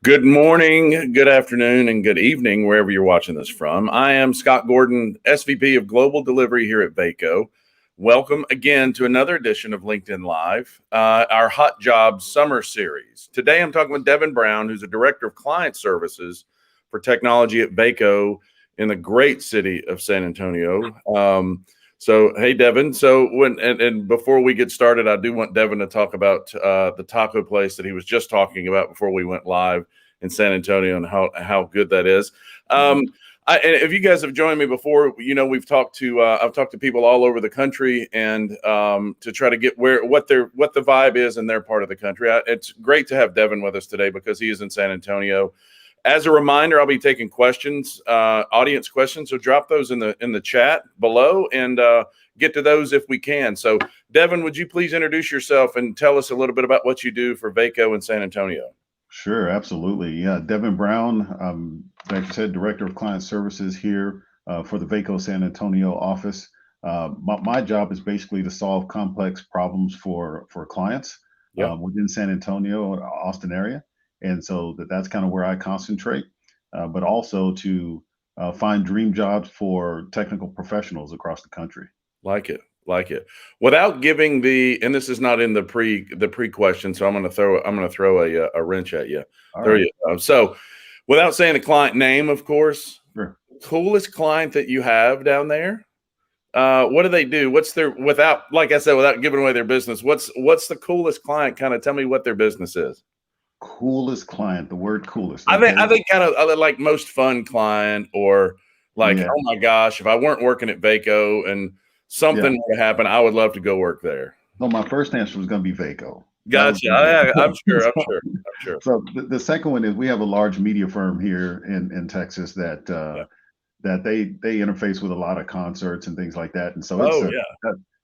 Good morning, good afternoon, and good evening, wherever you're watching this from. I am Scott Gordon, SVP of Global Delivery here at Vaco. Welcome again to another edition of LinkedIn Live, our Hot Jobs Summer Series. Today I'm talking with Devin Brown, who's a Director of Client Services for Technology at Vaco in the great city of San Antonio. Hey, Devin. And before we get started, I do want Devin to talk about the taco place that he was just talking about before we went live in San Antonio and how good that is. And if you guys have joined me before, we've talked to I've talked to people all over the country and to try to get what the vibe is in their part of the country. It's great to have Devin with us today because he is in San Antonio. As a reminder, I'll be taking questions, audience questions. So drop those in the chat below and get to those if we can. So, Devin, would you please introduce yourself and tell us a little bit about what you do for Vaco in San Antonio? Sure, absolutely. Yeah, Devin Brown, like you said, Director of Client Services here for the Vaco San Antonio office. My job is basically to solve complex problems for clients Yep. within San Antonio, Austin area. And so that's kind of where I concentrate, but also to find dream jobs for technical professionals across the country. Like it. Without giving and this is not in the pre question, so I'm going to throw a wrench at you. All right. So, without saying the client name, of course, Sure. coolest client that you have down there. What do they do? What's their like I said, without giving away their business? What's the coolest client? Kind of tell me what their business is. Coolest client, the word coolest. I think kind of like most fun client or like, Yeah. oh my gosh, if I weren't working at Vaco and something would happen, I would love to go work there. No, my first answer was going to be Vaco. Gotcha. I'm sure. So the second one is we have a large media firm here in Texas that that they interface with a lot of concerts and things like that, and so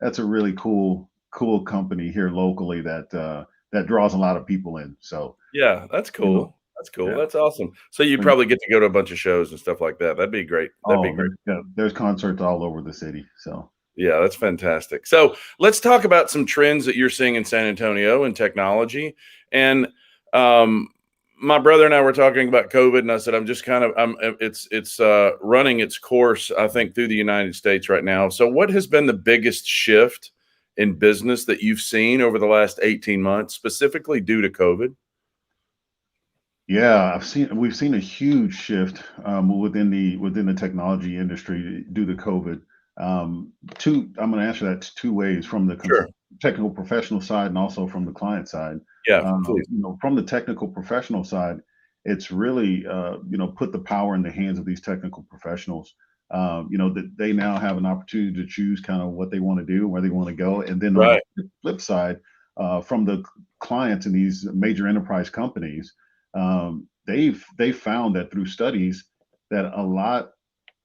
that's a really cool company here locally that draws a lot of people in. So yeah, that's cool. That's cool. Yeah. That's awesome. So you probably get to go to a bunch of shows and stuff like that. That'd be great. There's concerts all over the city. So yeah, that's fantastic. So let's talk about some trends that you're seeing in San Antonio in technology. And my brother and I were talking about COVID, and I said it's running its course, I think, through the United States right now. So what has been the biggest shift in business that you've seen over the last 18 months, specifically due to COVID? Yeah, we've seen a huge shift within the technology industry due to COVID. I'm going to answer that two ways, from the technical professional side and also from the client side. Yeah, please. From the technical professional side, it's really put the power in the hands of these technical professionals. That they now have an opportunity to choose kind of what they want to do, where they want to go, and then on the flip side, from the clients in these major enterprise companies. They've found that through studies that a lot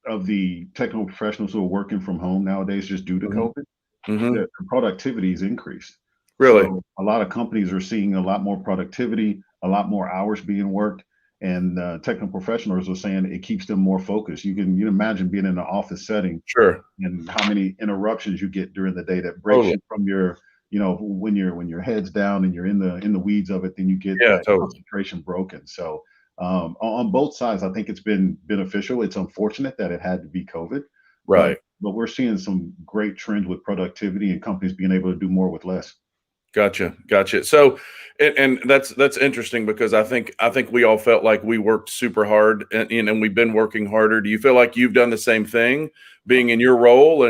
of the technical professionals who are working from home nowadays, just due to COVID, their productivity is increased. Really? So a lot of companies are seeing a lot more productivity, a lot more hours being worked, and technical professionals are saying it keeps them more focused. You can imagine being in an office setting, and how many interruptions you get during the day that breaks you from your when your head's down and you're in the weeds of it, then you get that concentration broken. So on both sides, I think it's been beneficial. It's unfortunate that it had to be COVID, right? But we're seeing some great trends with productivity and companies being able to do more with less. Gotcha. So, and that's interesting because I think we all felt like we worked super hard, and we've been working harder. Do you feel like you've done the same thing, being in your role,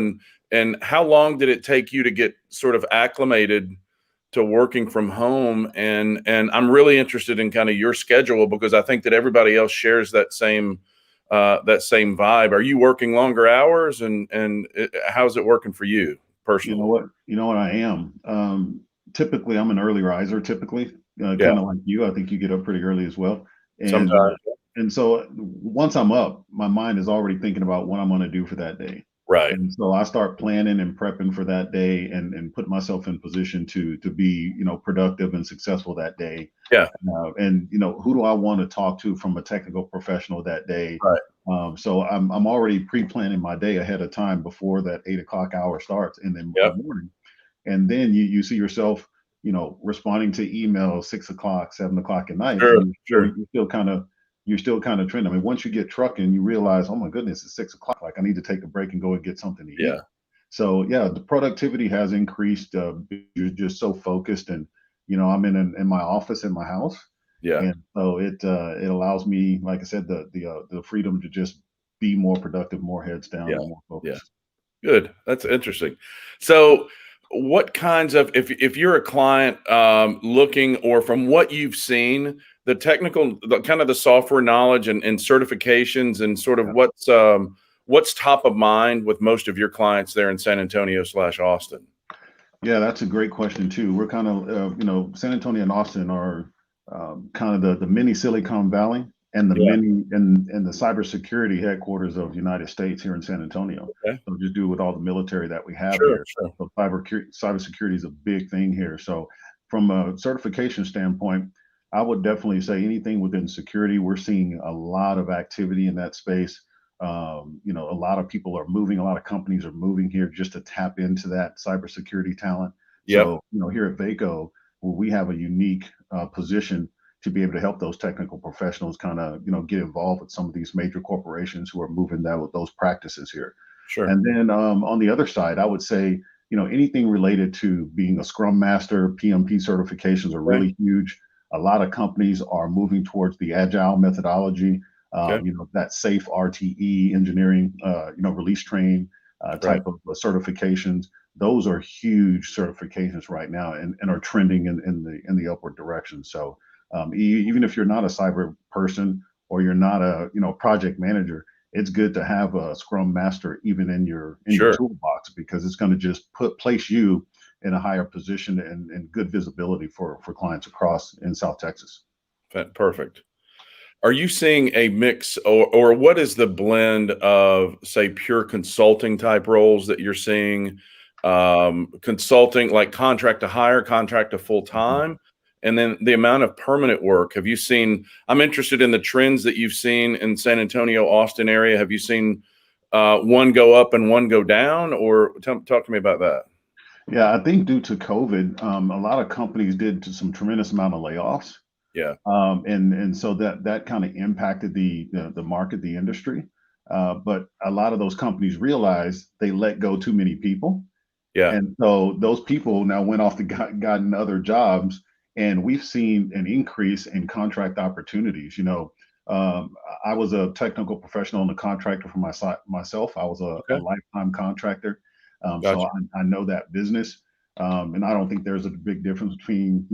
and how long did it take you to get sort of acclimated to working from home? And I'm really interested in kind of your schedule because I think that everybody else shares that same vibe. Are you working longer hours, and how's it working for you personally? You know what I am. Typically, I'm an early riser. Typically, kind of like you. I think you get up pretty early as well. And sometimes. And so once I'm up, my mind is already thinking about what I'm going to do for that day. Right. And so I start planning and prepping for that day, and put myself in position to be productive and successful that day. Yeah. And who do I want to talk to from a technical professional that day? Right. So I'm already pre-planning my day ahead of time before that 8 o'clock hour starts, and then in the morning. And then you see yourself responding to emails 6 o'clock, 7 o'clock at night, Sure, and sure. you're still kind of trending. I mean, once you get trucking, you realize, oh my goodness, it's 6 o'clock. Like I need to take a break and go and get something to eat. Yeah, So yeah, the productivity has increased. You're just so focused, and I'm in my office in my house, yeah, and so it allows me, like I said, the freedom to just be more productive, more heads down, yeah, and more yeah. focused. Good. That's interesting. So, what kinds of if you're a client looking, or from what you've seen, the technical, the kind of the software knowledge and certifications, and sort of Yeah. what's top of mind with most of your clients there in San Antonio / Austin? Yeah, that's a great question too. We're kind of, San Antonio and Austin are kind of the mini Silicon Valley and the Yeah. mini and the cybersecurity headquarters of the United States here in San Antonio. Okay. So just do with all the military that we have Sure. here. Sure. So cybersecurity is a big thing here. So from a certification standpoint, I would definitely say anything within security, we're seeing a lot of activity in that space. A lot of people are moving, a lot of companies are moving here just to tap into that cybersecurity talent. Yep. So, here at Vaco, we have a unique position to be able to help those technical professionals kind of, get involved with some of these major corporations who are moving that with those practices here. Sure. And then on the other side, I would say, anything related to being a Scrum Master, PMP certifications are Okay. really huge. A lot of companies are moving towards the agile methodology, Okay. that safe RTE engineering, release train Right. type of certifications. Those are huge certifications right now, and are trending in the upward direction. So even if you're not a cyber person, or you're not a project manager, it's good to have a Scrum Master even in your Sure. toolbox, because it's going to just place you in a higher position, and good visibility for clients across in South Texas. Perfect. Are you seeing a mix, or what is the blend of, say, pure consulting type roles that you're seeing? Consulting, like contract to hire, contract to full Mhm. time, and then the amount of permanent work. Have you seen? I'm interested in the trends that you've seen in San Antonio, Austin area. Have you seen one go up and one go down, or talk to me about that? Yeah, I think due to COVID, a lot of companies did some tremendous amount of layoffs. Yeah, And so that kind of impacted the market, the industry. But a lot of those companies realized they let go too many people, yeah, and so those people now went off to gotten other jobs, and we've seen an increase in contract opportunities. I was a technical professional and a contractor for myself. I was a okay, lifetime contractor, so gotcha. I know that business, and I don't think there's a big difference between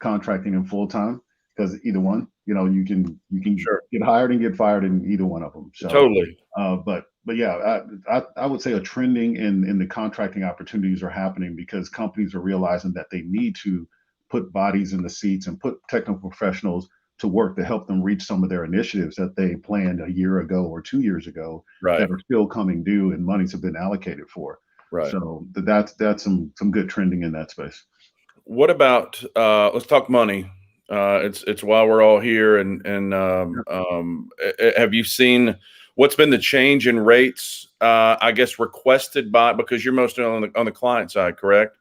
contracting and full time, because either one, you can Sure, get hired and get fired in either one of them. So totally. but yeah, I would say a trending in the contracting opportunities are happening, because companies are realizing that they need to put bodies in the seats and put technical professionals to work to help them reach some of their initiatives that they planned a year ago or 2 years ago, Right, that are still coming due and monies have been allocated for. right. So that's some good trending in that space. What about let's talk money. It's why we're all here. Have you seen what's been the change in rates? I guess requested by, because you're mostly on the client side, correct?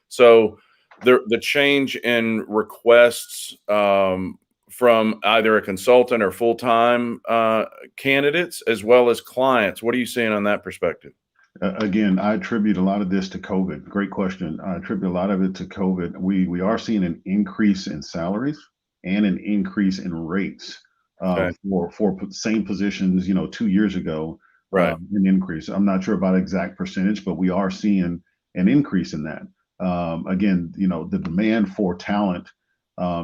So the change in requests from either a consultant or full time candidates, as well as clients. What are you seeing on that perspective? Again, I attribute a lot of this to COVID. Great question. I attribute a lot of it to COVID. We are seeing an increase in salaries and an increase in rates, Okay, for same positions, 2 years ago. right, An increase. I'm not sure about exact percentage, but we are seeing an increase in that. Again, the demand for talent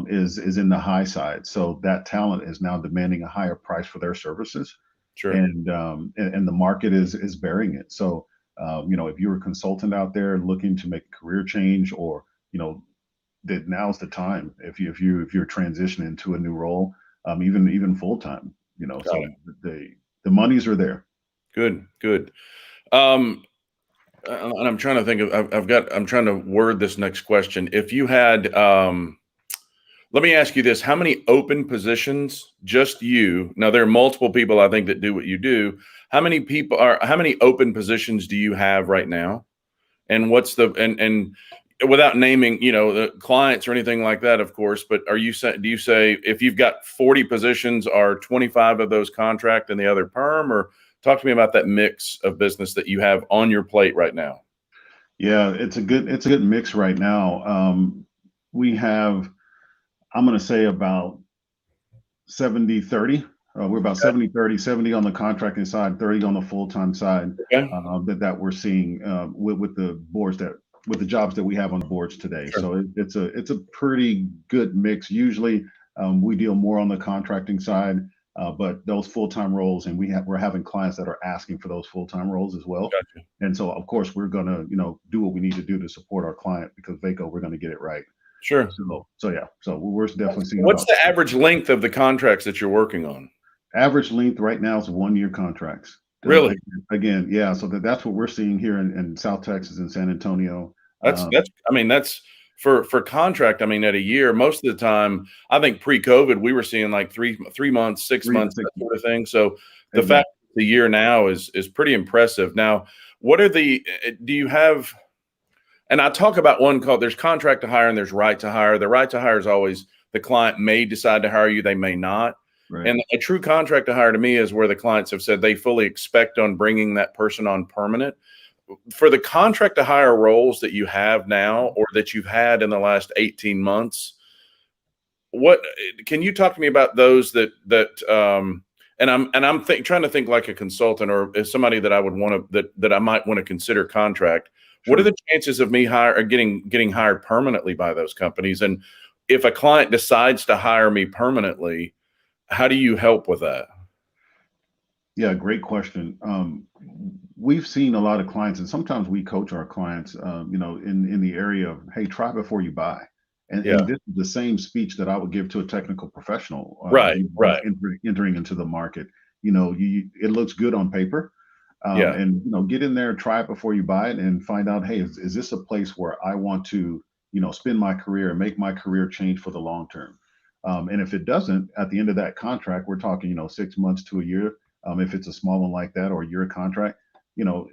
is in the high side, so that talent is now demanding a higher price for their services, sure, and the market is bearing it. So, if you're a consultant out there looking to make a career change, or that now's the time. If you're transitioning to a new role, even full time, got so it. the monies are there. Good, good. Um, and I'm trying to think of, I'm trying to word this next question. If you had, let me ask you this: how many open positions, just you? Now, there are multiple people I think that do what you do. How many open positions do you have right now? And what's the, and without naming, the clients or anything like that, of course, but do you say if you've got 40 positions, are 25 of those contract and the other perm, or talk to me about that mix of business that you have on your plate right now? Yeah, it's a good mix right now. We have, I'm going to say about 70-30. We're about 70-30, 70 on the contracting side, 30 on the full-time side, Okay. that we're seeing with the boards that with the jobs that we have on the boards today. Sure. So it's a pretty good mix. Usually, we deal more on the contracting side, but those full-time roles, and we're having clients that are asking for those full-time roles as well. Gotcha. And so, of course, we're gonna do what we need to do to support our client, because Vaco, we're gonna get it right. Sure. So yeah, so we're definitely seeing What's about the average length of the contracts that you're working on? average length right now is 1 year contracts. Really? Again, yeah. So that's what we're seeing here in South Texas and San Antonio. That's I mean, that's for contract, I mean, at a year, most of the time, I think pre-COVID, we were seeing like 3 months, 6 months, that sort of thing. So the Exactly. fact that the year now is pretty impressive. Now, what are do you have, and I talk about one called, there's contract to hire and there's right to hire. The right to hire is always the client may decide to hire you, they may not. Right. And a true contract to hire to me is where the clients have said they fully expect on bringing that person on permanent. For the contract to hire roles that you have now or that you've had in the last 18 months, what can you talk to me about those and I'm trying to think like a consultant or as somebody that I would want to that I might want to consider contract. Sure. What are the chances of me getting hired permanently by those companies? And if a client decides to hire me permanently, how do you help with that? Yeah, great question. We've seen a lot of clients, and sometimes we coach our clients, in the area of, hey, try before you buy. And Yeah. and this is the same speech that I would give to a technical professional, Right. Right. entering into the market. It looks good on paper, Yeah. and get in there, try it before you buy it, and find out, hey, is this a place where I want to, spend my career and make my career change for the long term? And if it doesn't, at the end of that contract, we're talking, 6 months to a year. If it's a small one like that or a year contract,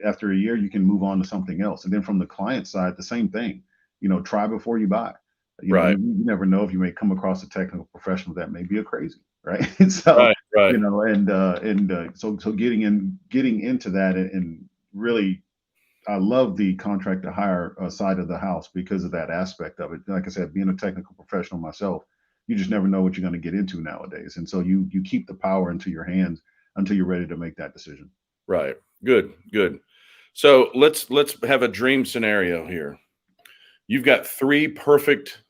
after a year, you can move on to something else. And then from the client side, the same thing, try before you buy. Right. You never know if you may come across a technical professional that may be a crazy, right? So, Right. Right. so getting into that, and really, I love the contract to hire side of the house because of that aspect of it. Like I said, being a technical professional myself, you just never know what you're going to get into nowadays, and so you keep the power into your hands until you're ready to make that decision. Right. Good. Good. So let's have a dream scenario here. You've got three perfect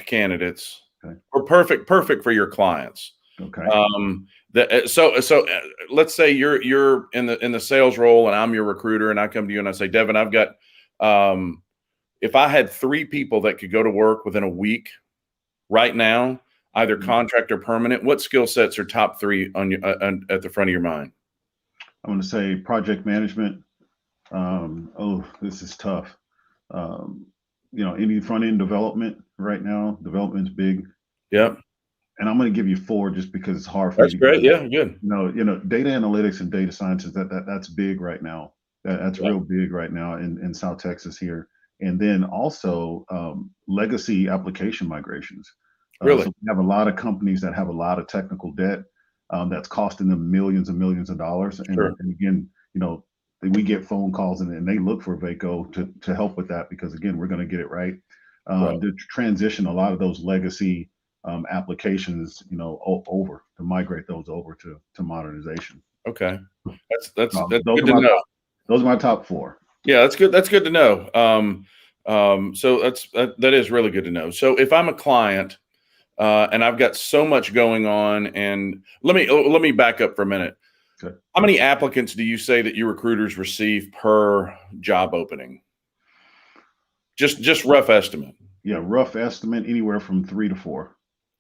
candidates, Okay. or perfect for your clients. Okay. Let's say you're in the sales role and I'm your recruiter and I come to you and I say, Devin, I've got if I had three people that could go to work within a week right now, either contract or permanent, what skill sets are top three on your at the front of your mind? I'm going to say project management. Oh, this is tough. Any front end development right now. Development's big. Yep. And I'm going to give you four just because it's hard for That's you to great. give. Yeah, good. Data analytics and data sciences, that's big right now. That's Yeah. real big right now in South Texas here. And then also legacy application migrations. Really? So we have a lot of companies that have a lot of technical debt that's costing them millions and millions of dollars. Sure. And again, we get phone calls and they look for Vaco to help with that, because again, we're going to get it right. Right. To transition a lot of those legacy applications, over to migrate those over to modernization. Okay. That's Those good are to my know. those are my top four. Yeah, that's good. That's good to know. So that is really good to know. So if I'm a client and I've got so much going on, and let me back up for a minute. Okay. How many applicants do you say that your recruiters receive per job opening? Just rough estimate. Yeah, rough estimate, anywhere from 3 to 4.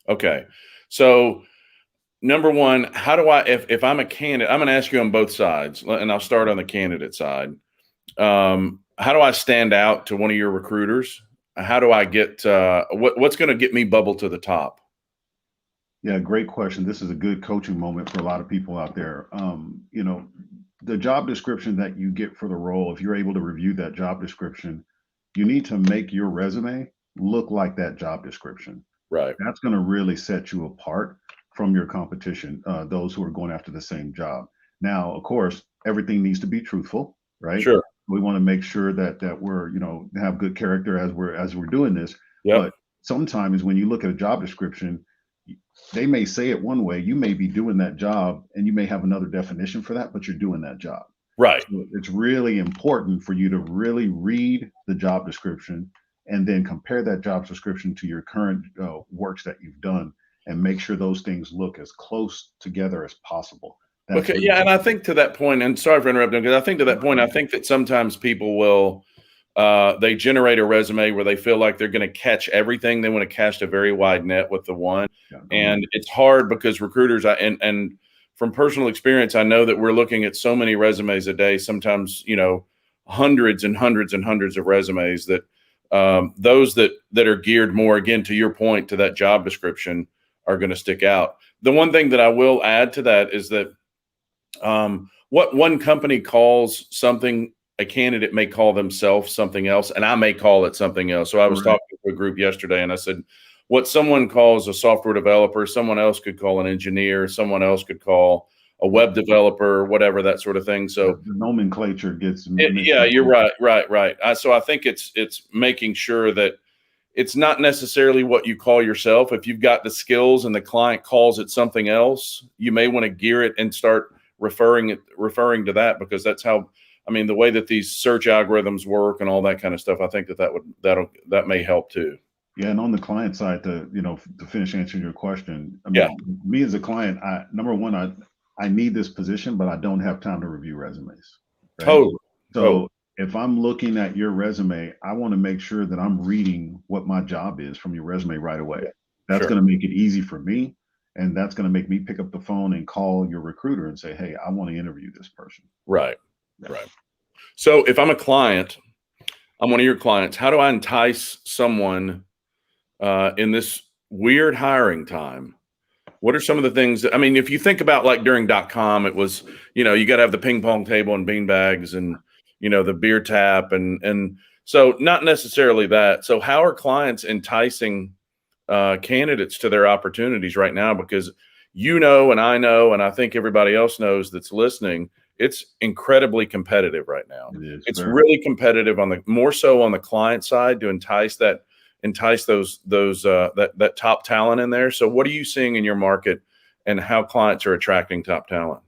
Okay. So number one, how do I, if I'm a candidate, I'm going to ask you on both sides, and I'll start on the candidate side. How do I stand out to one of your recruiters? How do I get, what's going to get me bubble to the top? Yeah, great question. This is a good coaching moment for a lot of people out there. The job description that you get for the role, if you're able to review that job description, you need to make your resume look like that job description. Right. That's going to really set you apart from your competition, those who are going after the same job. Now, of course, everything needs to be truthful, right? Sure. We want to make sure that we're, have good character as we're doing this. Yep. But sometimes when you look at a job description, they may say it one way, you may be doing that job and you may have another definition for that, but you're doing that job. Right. So it's really important for you to really read the job description and then compare that job description to your current works that you've done and make sure those things look as close together as possible. That's Okay. really Yeah. And I think to that point, and sorry for interrupting, because I think to that point, I think that sometimes people will, they generate a resume where they feel like they're going to catch everything. They want to cast a very wide net with the one. yeah, And it's hard because recruiters, and from personal experience, I know that we're looking at so many resumes a day, sometimes, hundreds and hundreds and hundreds of resumes that those that are geared more, again, to your point, to that job description are going to stick out. The one thing that I will add to that is that what one company calls something, a candidate may call themselves something else, and I may call it something else. So I was talking to a group yesterday, and I said, what someone calls a software developer, someone else could call an engineer, someone else could call a web developer, whatever, that sort of thing. So the nomenclature gets yeah, you're right. So I think it's making sure that it's not necessarily what you call yourself. If you've got the skills and the client calls it something else, you may want to gear it and start referring to that, because that's how, I mean, the way that these search algorithms work and all that kind of stuff, I think that may help too. Yeah, and on the client side, to finish answering your question, I mean, me as a client, number one, I need this position, but I don't have time to review resumes. Right? Totally. So if I'm looking at your resume, I want to make sure that I'm reading what my job is from your resume right away. That's going to make it easy for me, and that's going to make me pick up the phone and call your recruiter and say, hey, I want to interview this person. Right. So if I'm a client, I'm one of your clients, how do I entice someone in this weird hiring time? What are some of the things that, I mean, if you think about, like during .com, it was, you got to have the ping pong table and bean bags and, the beer tap. And so not necessarily that. So how are clients enticing candidates to their opportunities right now? Because and I know, and I think everybody else knows that's listening, it's incredibly competitive right now. It's really competitive more so on the client side to entice that top talent in there. So what are you seeing in your market and how clients are attracting top talent?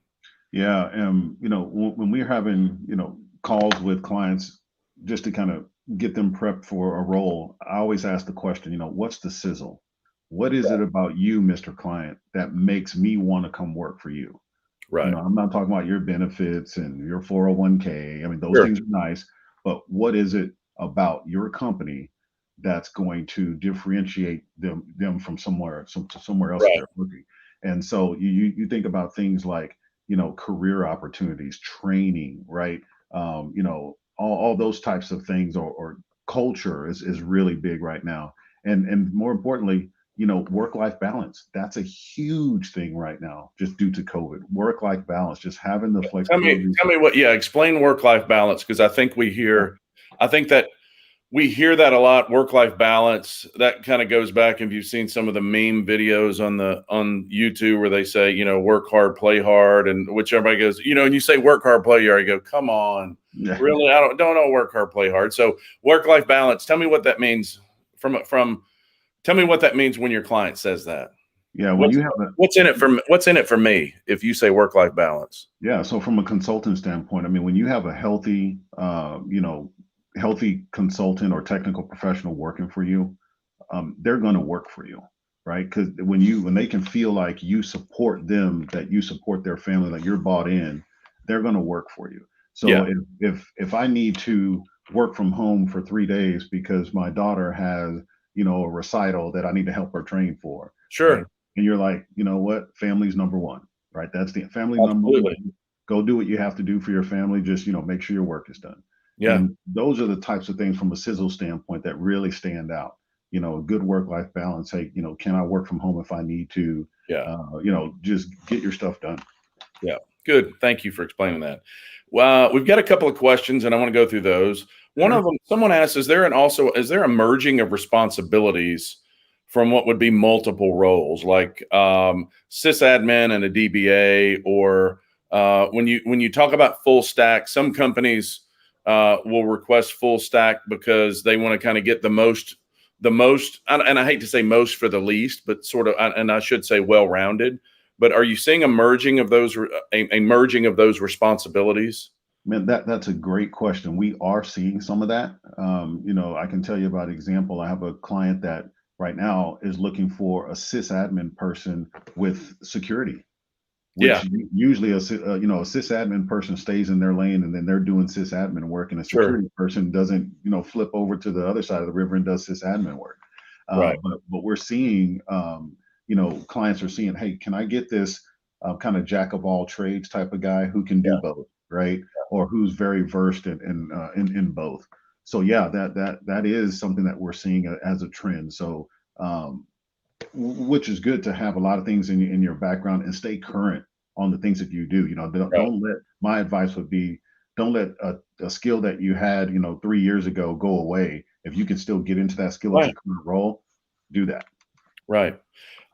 Yeah. When we're having, calls with clients just to kind of get them prepped for a role, I always ask the question, what's the sizzle? What is it about you, Mr. Client, that makes me want to come work for you? Right. I'm not talking about your benefits and your 401k. I mean, those things are nice, but what is it about your company that's going to differentiate them from somewhere else that they're looking? And so you think about things like, career opportunities, training, right? All those types of things, or culture is really big right now. And more importantly, work-life balance. That's a huge thing right now, just due to COVID. Work-life balance, just having the flexibility. Tell me explain work-life balance, because I think that we hear that a lot. Work-life balance, that kind of goes back, if you've seen some of the meme videos on YouTube where they say, work hard, play hard, and which everybody goes, and you say work hard, play hard, you go, come on, really? I don't know, work hard, play hard. So work-life balance, tell me what that means tell me what that means when your client says that. Yeah, when what's in it for me if you say work-life balance? Yeah, so from a consultant standpoint, I mean, when you have a healthy, healthy consultant or technical professional working for you, they're going to work for you, right? Because when they can feel like you support them, that you support their family, that you're bought in, they're going to work for you. So if I need to work from home for 3 days because my daughter has, a recital that I need to help her train for, sure. Right? And you're like, you know what? Family's number one, right? That's the family number one. Go do what you have to do for your family. Just, make sure your work is done. Yeah. And those are the types of things from a sizzle standpoint that really stand out. A good work-life balance. Hey, can I work from home if I need to? Yeah. Just get your stuff done. Yeah. Good. Thank you for explaining that. Well, we've got a couple of questions and I want to go through those. One of Sure. them, someone asked, is there a merging of responsibilities from what would be multiple roles, like sysadmin and a DBA, or when you talk about full stack, some companies will request full stack because they want to kind of get the most, and I hate to say most for the least, but sort of, and I should say well-rounded. But are you seeing a merging of those responsibilities? Man, that's a great question. We are seeing some of that. I can tell you about an example. I have a client that right now is looking for a sysadmin person with security, Yeah, which usually a sysadmin person stays in their lane and then they're doing sysadmin work, and a sure. security person doesn't flip over to the other side of the river and does sysadmin work. Right. But we're seeing clients are seeing, hey, can I get this kind of jack of all trades type of guy who can do Yeah. both, right? Or who's very versed in both. So yeah, that is something that we're seeing as a trend. So um, which is good to have a lot of things in your background and stay current on the things that you do. Right. Don't let my advice would be, don't let a skill that you had 3 years ago go away. If you can still get into that skill at Right. your current role, do that. Right.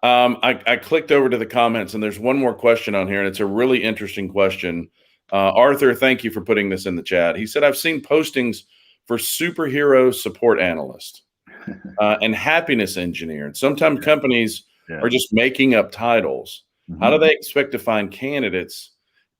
I clicked over to the comments and there's one more question on here, and it's a really interesting question. Arthur, thank you for putting this in the chat. He said, I've seen postings for superhero support analyst and happiness engineer. And sometimes Yeah, companies yeah. are just making up titles. How do Hmm. they expect to find candidates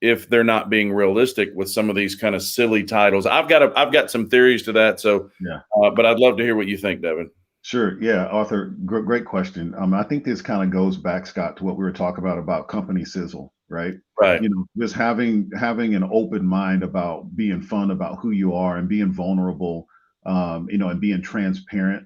if they're not being realistic with some of these kind of silly titles? I've got some theories to that. So, Yeah. but I'd love to hear what you think, Devin. Sure. Yeah, Arthur, great question. I think this kind of goes back, Scott, to what we were talking about company sizzle, right? Right. Just having an open mind about being fun about who you are and being vulnerable, and being transparent.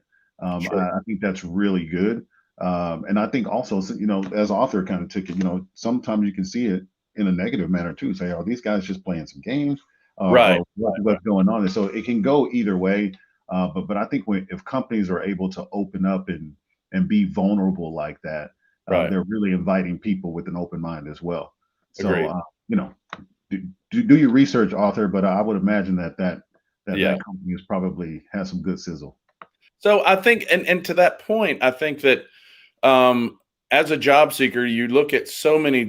Sure. I think that's really good. And I think also, as author kind of took it, sometimes you can see it in a negative manner too. Say, are these guys just playing some games, Right. or Right. what's going on? And so it can go either way. But I think if companies are able to open up and be vulnerable like that, Right. they're really inviting people with an open mind as well. So Agreed. you know, do your research, author. But I would imagine Yeah. that company is probably has some good sizzle. So I think, and to that point, I think that um, as a job seeker, you look at so many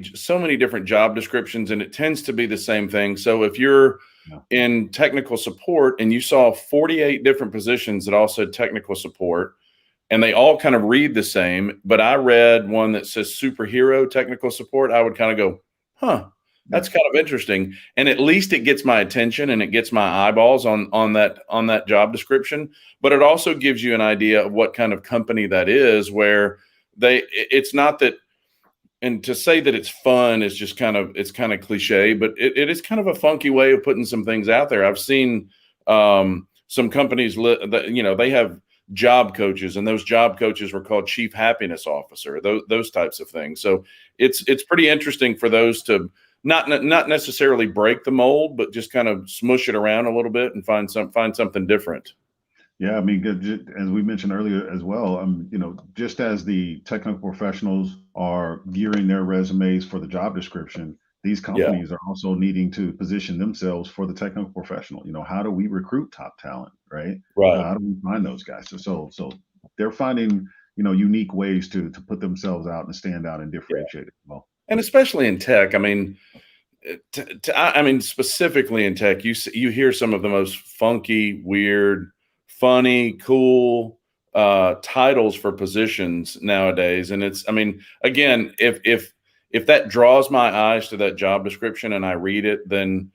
different job descriptions, and it tends to be the same thing. So if you're Yeah, in technical support and you saw 48 different positions that all said technical support, and they all kind of read the same, but I read one that says superhero technical support, I would kind of go, huh, yeah, that's kind of interesting. And at least it gets my attention and it gets my eyeballs on that job description. But it also gives you an idea of what kind of company that is, where it's not that, and to say that it's fun is just it's kind of cliche, but it is kind of a funky way of putting some things out there. I've seen some companies that they have job coaches, and those job coaches were called chief happiness officer, those types of things. So it's pretty interesting for those to not necessarily break the mold, but just kind of smush it around a little bit and find something different. yeah. I mean, as we mentioned earlier as well, just as the technical professionals are gearing their resumes for the job description, these Yeah. companies are also needing to position themselves for the technical professional. How do we recruit top talent, right? Right. How do we find those guys? So they're finding unique ways to put themselves out and stand out and Yeah. differentiate it. Well, And especially in tech, I mean, I mean, specifically in tech, you hear some of the most funky, weird, funny, cool titles for positions nowadays, and it's. I mean, again, if that draws my eyes to that job description and I read it, then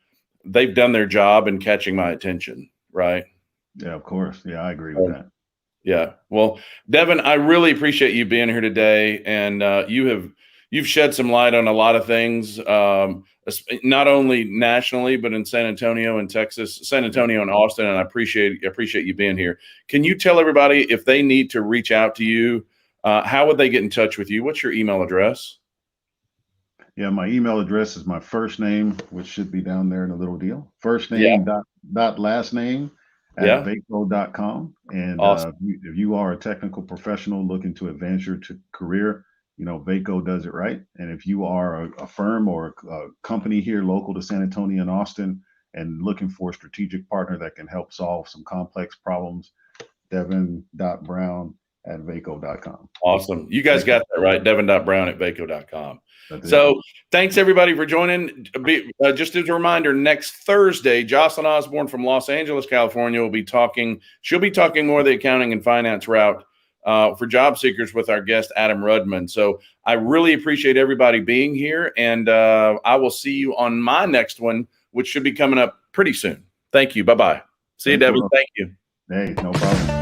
they've done their job in catching my attention, right? yeah, of course. Yeah, I agree with that. Yeah. Well, Devin, I really appreciate you being here today, and you've shed some light on a lot of things, not only nationally but in San Antonio and Texas, San Antonio and Austin. And I appreciate you being here. Can you tell everybody if they need to reach out to you, how would they get in touch with you? What's your email address? Yeah, my email address is my first name, which should be down there in a little deal. First Yeah. name dot last name at Yeah. vaco.com. And Awesome. if you are a technical professional looking to advance your career, Vaco does it right. And if you are a firm or a company here local to San Antonio and Austin and looking for a strategic partner that can help solve some complex problems, Devin.Brown@Vaco.com. Awesome. You guys Vaco. got that right. Devin.Brown@Vaco.com. That's it. So thanks everybody for joining. Just as a reminder, next Thursday, Jocelyn Osborne from Los Angeles, California will be talking. She'll be talking more of the accounting and finance route for job seekers with our guest, Adam Rudman. So I really appreciate everybody being here, and I will see you on my next one, which should be coming up pretty soon. Thank you. Bye-bye. See you, Devin. Thank you. Hey, no problem.